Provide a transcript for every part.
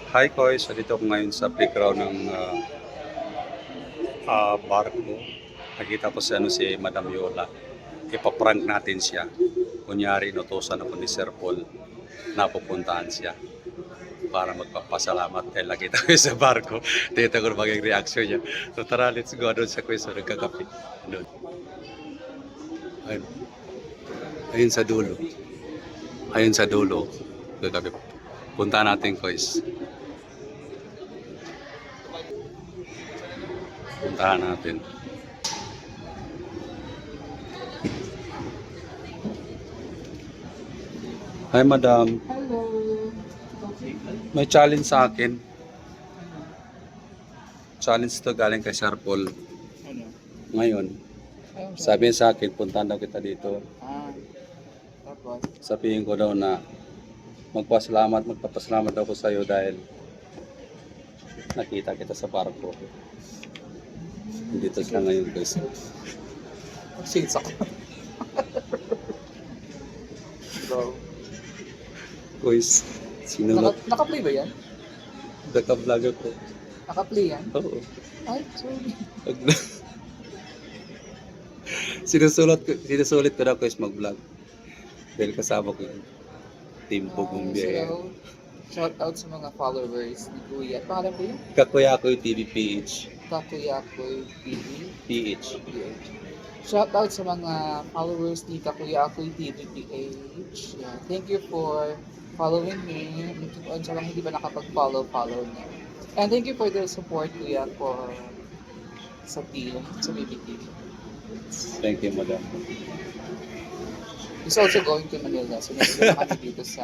Hi Koy, so dito ako ngayon sa playground ng barko. Nakita ko si Madam Yola. Ipaprank natin siya. Kunyari, inutosan ako ni Sir Paul na pupuntahan siya para magpapasalamat dahil nakita ko sa barko. Dito ko maging reaction niya. So tara, let's go doon sa question. Nagkakape. Doon. Ayun. Ayun sa dulo. Ayun sa dulo. Nagkakape. Punta natin, Koys. Puntahan natin. Hi, madam. Hello. May challenge sa akin. Challenge to galing kay Sir Paul. Ano? Ngayon, sabi niya sa akin, puntahan daw kita dito. Tapos? Sabihin ko daw na magpapasalamat daw ko sa iyo dahil nakita kita sa barko. Dito siya ngayon, guys. Shades ako. So, Guys, sinunod. naka-play ba yan? Naka-vlog ako. Naka-play yan? Oo. Ay, sorry. Sinusulit ko daw guys mag-vlog. Dahil kasama ko yung Team Pugong Biyahe. So, shout out sa mga followers ni Kuya. Pangalan ko yun? Kakuya ko yung TVPH. Kakuyakoy TV. PH. Shout out sa mga followers ni Kakuyakoy TV PH. Yeah. Thank you for following me. Keep on sa mga hindi pa nakapag-follow na. And thank you for the support, Kuya, for sa team, sa BBT. Thank you, madam. He's also going to Manila. So, nagdala kami dito sa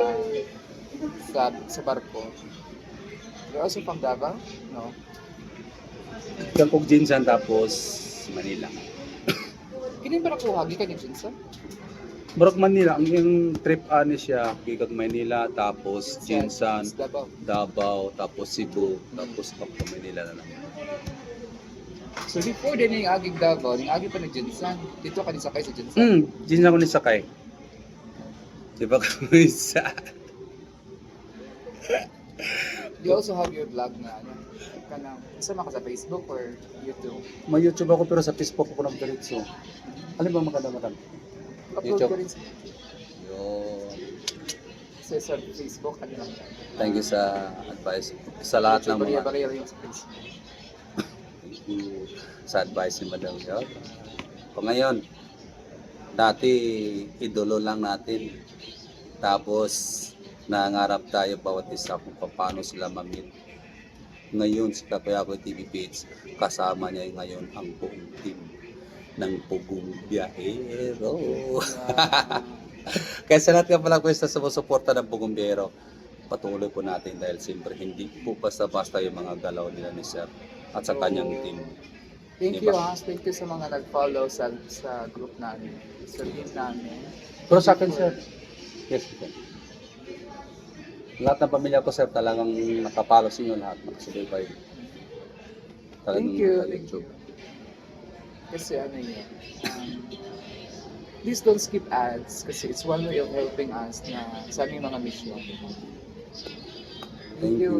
barko. You're also from Davao? No? Kangkog Jinsan tapos Manila. Kini ba nakuha? Gikan ni Jinsa? Barok Manila, ang yung trip ani siya, Gigag Manila, tapos Jinsan, Davao. Davao, tapos Cebu, tapos up to Manila na naman. So, before din yung aging Davao, yung aging pa ni Jinsan. Dito ka nisakay sa Jinsan. Jinsan ko ni sakay. Di ba kung isa? You also have your vlog na ano? Kasama ka sa Facebook or YouTube? May YouTube ako pero sa Facebook ako nag-diretso. Alin ba maganda, madam? Upload YouTube. ko rin sa, Yun. sa Facebook. Ano lang yan? Thank you sa advice. Sa lahat ng mga Bariya yung sa Facebook. sa advice ni Madam Yod. O ngayon, dati idolo lang natin. Tapos nangarap tayo bawat isa kung paano sila mamit. Ngayon si Kakuyakoy TV page, kasama niya ngayon ang buong team ng Pugong Biyahero. Kaya sa lahat ka pala ko sa sumusuporta ng Pugong Biyahero, patuloy po natin dahil siyempre hindi po basta-basta yung mga galaw nila ni Sir at sa kanyang team. Thank Diba? you ha. Thank you sa mga nag-follow sa group namin. Sa team namin. Pero sa akin, Sir, yes, sir. Lahat ng pamilya ko, Sir, talagang nakapalo sa inyo lahat, nakasubaybay. Thank you. Kasi ano yun, please don't skip ads kasi it's one way of helping us na sa aming mga mission. Thank you.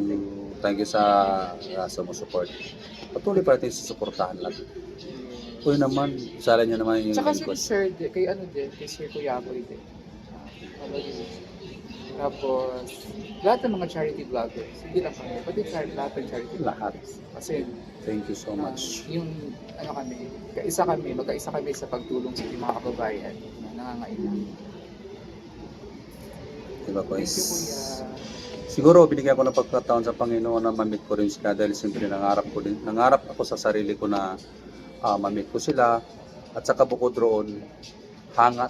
Thank you sa sumusupport. Patuloy pa natin susuportahan lang. Uy naman, sala niya naman yung Tsaka lingkod. si Sir, kay ano din, kay Sir Kuyakoy din. Ano yun? Tapos, lahat ng mga charity vloggers, hindi lang kami, pati lahat ng charity Lahat. vloggers. Kasi, Thank you so much. yung, ano kami, magkaisa kami sa pagtulong sa ating mga kababayan na nangangailangan. Diba, Thank boys? you, Kuya. Siguro binigyan ko ng pagkataon sa Panginoon na mamit ko rin sila dahil siyempre nangarap ako sa sarili ko na mamit ko sila at saka bukod roon hanga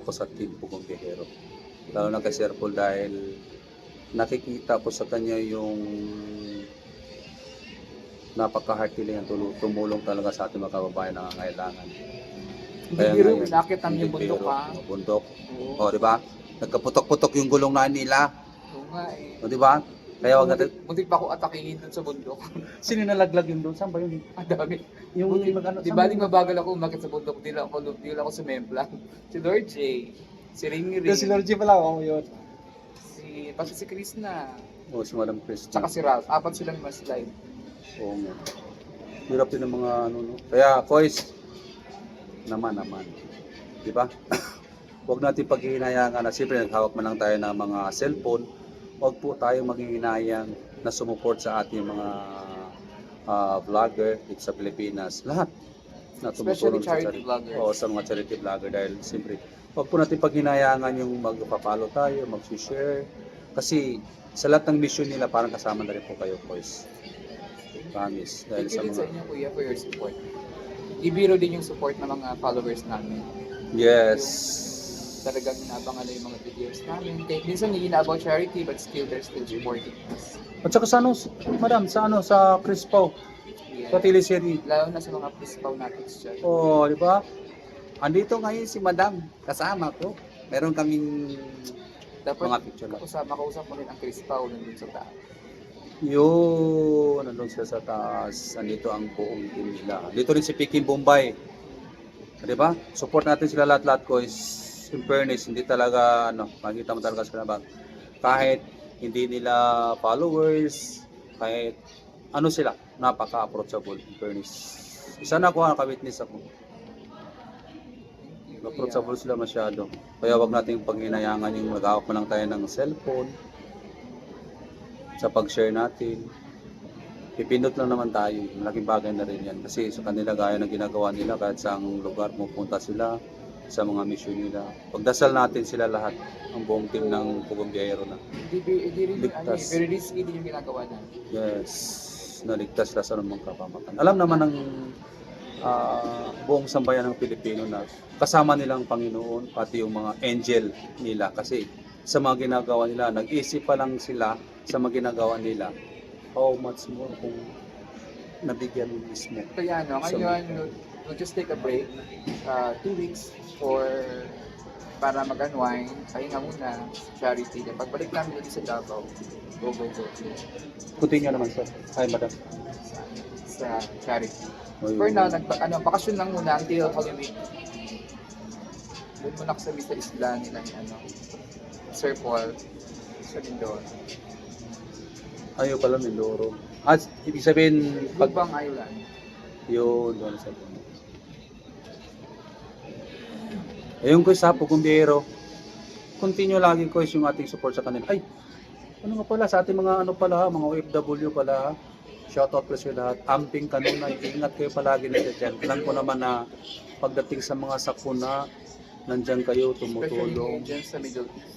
ako sa Team Pugong Biyahero lalo na kay Sir Paul dahil nakikita ko sa kanya yung napaka-heartily tumulong talaga sa ating mga kababayan na nangangailangan. Hindi biro, pinakit namin yung bundok ha. Bundok. Oo. O, di ba? Nagkaputok-putok yung gulong na nila. Oo nga eh. O, di ba? Kaya wag natin. Muntik pa ako atakihin dun sa bundok. Sino nalaglag yun doon? Saan ba yun? Ang dami. Yung Di ba di mabagal ako umakit sa bundok, di lang ako sumempla. Si Lord J. Si Ringy Ring. Si Lord G pala ako yun. Si Marlene, pati si Chris na. O si Madam Chris. Tsaka si Ralph. Apat silang mas live. Oo nga. Hirap din ng mga ano, no? Kaya, Kois, naman. Di ba? Huwag natin paghihinayangan na siyempre naghawak man lang tayo ng mga cellphone. Huwag po tayo maghihinayang na sumuport sa ating mga vlogger dito sa Pilipinas. Lahat na Especially tumutulong charity vloggers. Oo, sa mga charity vlogger dahil siyempre huwag po natin paghinayangan yung magpapalo tayo, mag-share. Kasi sa lahat ng mission nila parang kasama na rin po kayo, boys. Promise. Dahil Thank you sa din sa mga... inyo, kuya, for your support. Ibiro din yung support ng mga followers namin. Yes. Talagang inabangan na yung mga videos namin. Kahit minsan hindi na about charity, but still, they're still supporting us. At saka sa ano, madam, sa Crispo, Yeah. sa teleserye. Lalo na sa mga pispaw natin dyan. Oo, di ba? Andito ngayon si madam, kasama ko. Meron kaming Dapat mga picture lang. makausap mo rin ang Chris Pao nandun sa taas. Yun, nandun sila sa taas. Andito ang buong team nila. Dito rin si Peking Bombay. Di ba? Support natin sila lahat-lahat ko is in fairness, hindi talaga, makikita mo talaga sila ba? Kahit hindi nila followers, kahit ano sila, napaka-approachable in fairness. Isa na ako, nakawitness ako. Approachable sila masyado. Kaya wag nating paghinayangan yung maghahawak mo lang tayo ng cellphone sa pag-share natin. Pipindot lang naman tayo. Malaking bagay na rin yan. Kasi sa kanila gaya ng ginagawa nila kahit sa lugar pupunta sila sa mga mission nila. Pagdasal natin sila lahat, ang buong team ng Pugumbiyero na. Hindi rin, Ligtas. very risky din yung ginagawa na. Yes, naligtas sila sa anumang kapamakan. Alam naman ng buong sambayan ng Pilipino na kasama nilang Panginoon, pati yung mga angel nila. Kasi sa mga ginagawa nila, nag-isip pa lang sila sa mga ginagawa nila. How much more kung nabigyan mo mismo. Kaya ngayon, we'll just take a break. 2 weeks para mag-unwind. Pahinga muna, charity. Then pagbalik namin ulit sa Davao, go. Continue naman sir. Hi madam. Sa charity. Oy, For now, bakasyon lang muna until Holy Week. Doon muna kami sa isla nila ni Sir Paul sa Mindoro. Ayaw pala Mindoro. Ibig sabihin, Lubang Island. yun, doon sa doon. Ayun ko sa Pugumbiyero. Continue lagi ko yung ating support sa kanila. Ay, ano nga pala, sa ating mga mga OFW pala, shoutout po sa lahat. Amping kanuna, ingat kayo palagi na dyan. Alam ko naman na pagdating sa mga sakuna, nandyan kayo, Especially tumutulong. dyan sa Middle East.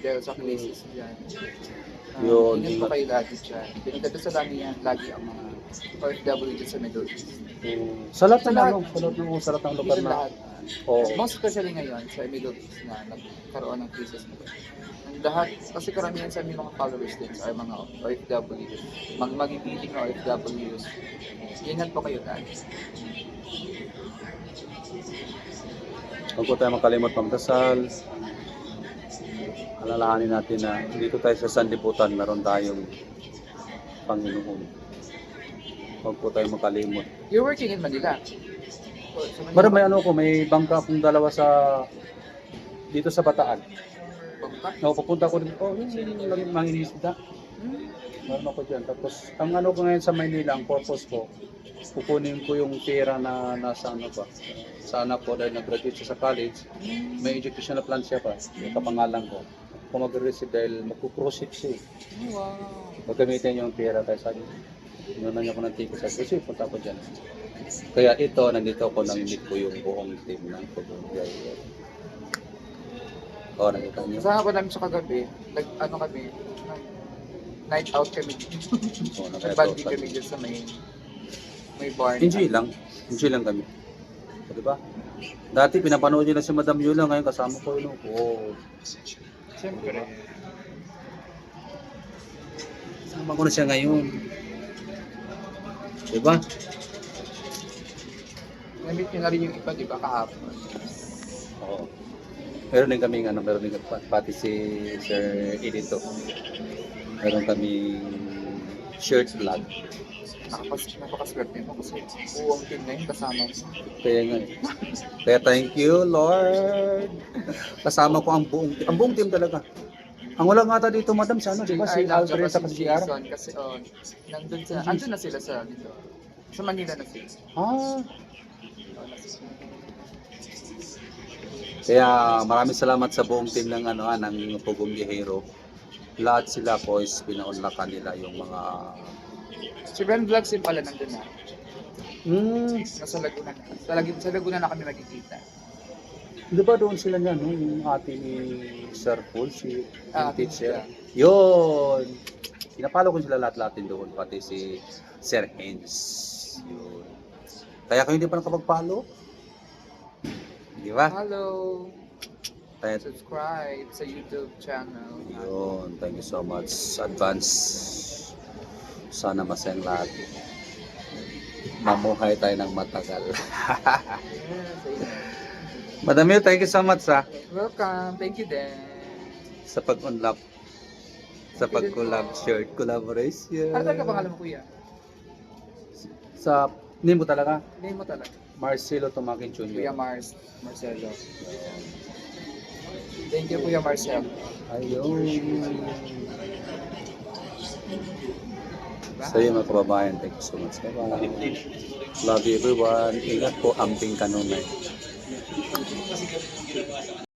Dahil sa places dyan. Yun, Ingat po ingat. kayo lagi dyan. Pinagdadasal yan lagi ang mga OFW dyan sa Middle East. Sa lahat ng Sa lahat. sa lahat ng lugar Hindi na. lahat. Oo. Most especially ngayon sa Middle East na nagkaroon ng cases na ang lahat, kasi karamihan sa aming mga followers din ay mga OFWs, magigiting na OFWs. Ingat po kayo lagi. Huwag po tayo makalimot magdasal. Alalahanin natin na dito tayo sa sanlibutan, meron tayong Panginoon. Huwag po tayo makalimot. You're working in Manila. Pero may may bangka akong dalawa dito sa Bataan. Pupunta ko rin, yung mangingisda. Meron ako dyan. Tapos, ang ko ngayon sa Maynila, ang purpose ko, kukunin ko yung pera na nasa sa anak ko dahil nag-graduate siya sa college. May educational plan siya pa, yung kapangalan ko. Kung mag-receive dahil magpuproceed siya. Wow. Magamitin yung pera tayo sa akin. Inunan niya ko ng ticket sa kasi punta ko dyan. Kaya ito, nandito ako, nang-meet ko yung buong team ng Pugumbiyero. Oo, nakita niyo. Kasama pa namin sa kagabi, kami, night out kami. Oo, nakita Nagbanding ko. kami dyan sa may bar. Enjoy lang. Enjoy lang kami. O, diba? Dati pinapanood nyo na si Madam Yola, ngayon kasama ko yun. Oo. Siyempre. Kasama ko na siya ngayon. Diba? Na-meet nyo na rin yung iba, di ba, kahapon. Oo. Meron din kami pati si Sir Edito. Meron kami shirt vlog. Napakaswerte mo kasi buong team na yun kasama mo. Kaya nga eh. Kaya thank you, Lord. Kasama ko ang buong team talaga. Ang wala nga ata dito, madam, sa ano, di ba? Si JR Alfred sa si CR. Jason kasi nandun sa, andun na sila sa dito. Sa Manila na sila. Ah, kaya maraming salamat sa buong team ng ano ng Pugong Biyahero. Lahat sila po is pinaunlakan nila yung mga Si Ben Vlogs yung pala nandun na. sa Nasa Laguna na. Sa Laguna na kami magkikita. di ba doon sila niyan, no? Yung ating Sir Paul, si yung teacher. yeah. Yun. Pinapalo ko sila lahat-lahat din doon, pati si Sir Hens. Yun. Kaya kung hindi pa nakapag-follow, di ba? Hello! Kaya, Subscribe sa YouTube channel. yun, thank you so much. Advance. Sana masayang lahat. Mamuhay tayo ng matagal. Madam Yu, thank you so much Welcome. Thank you din. sa pag-unlock, sa pag-collab, shared collaboration. Ano talaga pangalan mo, kuya? Sa name mo talaga, Name mo talaga. Marcelo Tumakin Kuya Jr. Marcelo. Thank you, Kuya Marcelo. Ayun. So yun mga kababayan, thank you so much. Bye-bye. Love you everyone. Ingat po, amping kanunay.